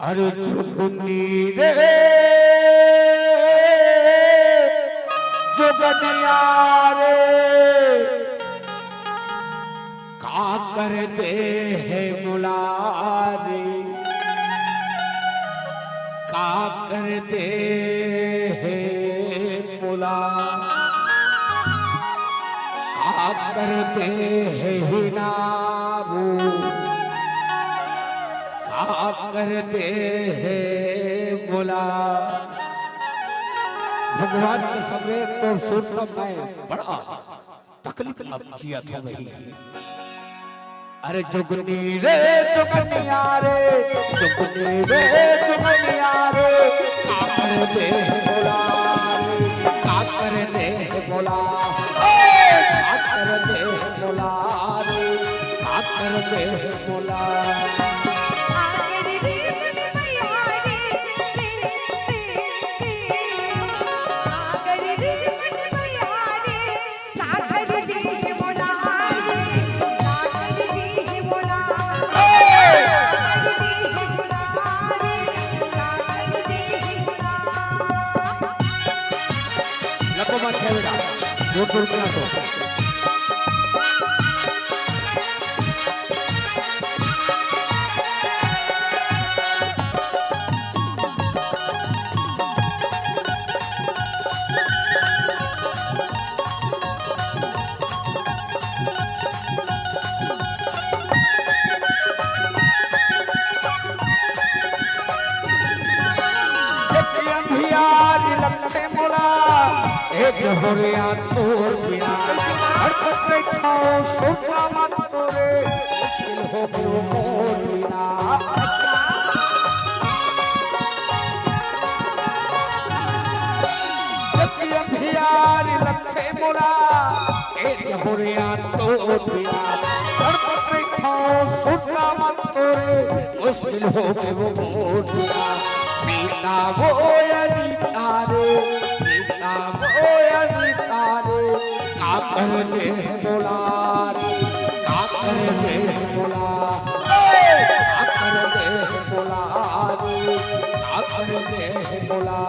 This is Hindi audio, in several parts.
अरे जुगनी रे जुगनिया रे का कर दे है मुलारे का कर दे है मुला का कर दे है हिनाबू करते हैं बोला भगवान के सामने तो सुनकर मैं बड़ा तकलीफ अब किया था वही। अरे जुगनी रे जुगनिया रे जुगनी रे जुगनिया रे का करते हैं बोला का करते हैं बोला का करते हैं बोला का करते हैं बोला। दूर दूर तो जोरिया तोर बिना हर पत्रे खाओ सोचा मत तोरे मुश्किल हो गयो मोर बिना। जति अभियारी लखे मोरा ए जोरिया तोर बिना हर पत्रे खाओ सोचा मत तोरे मुश्किल हो गयो मोर बिना। पीता वो यदि तारे पीता वो का करते हैं बोला का करते हैं बोला का करते हैं बोला का करते हैं बोला।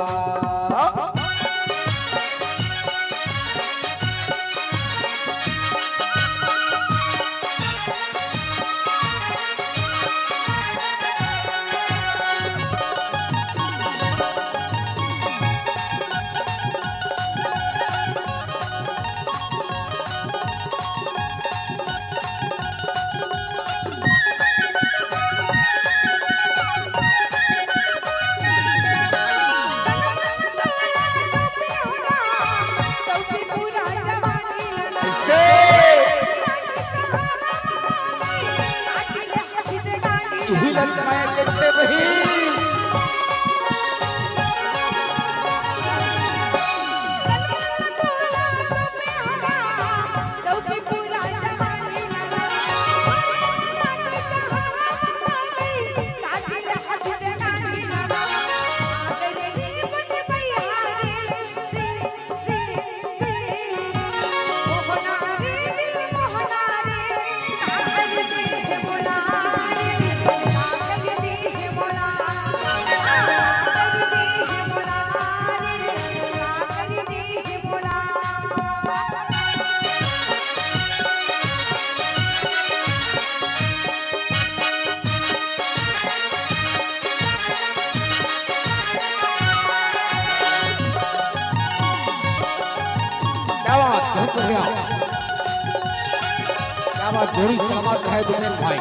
क्या जोड़ी सलामत है दुनिया भाई।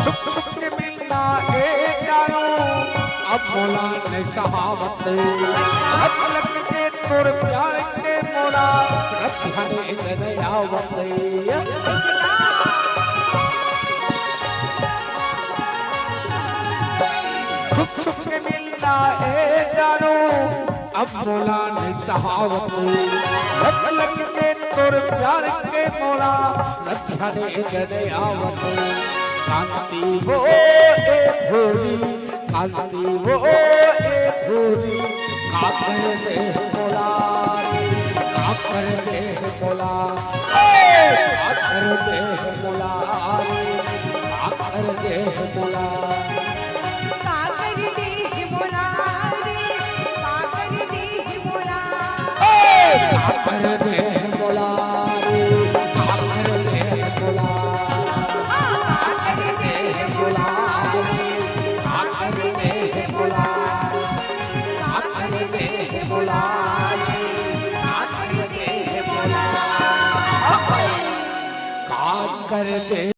सुख सुख के मिलना एक जानो अब मोला ने सहावत लग के तोर प्यार के मोला रखने जने आवत। छुप छुप के मिलना है जानो अब मोला ने सहावत लग के तोर प्यार के मोला रखने जने आवत। कांति वो एक भोली कांति वो एक भोली का कर दे मोला का कर दे कर दे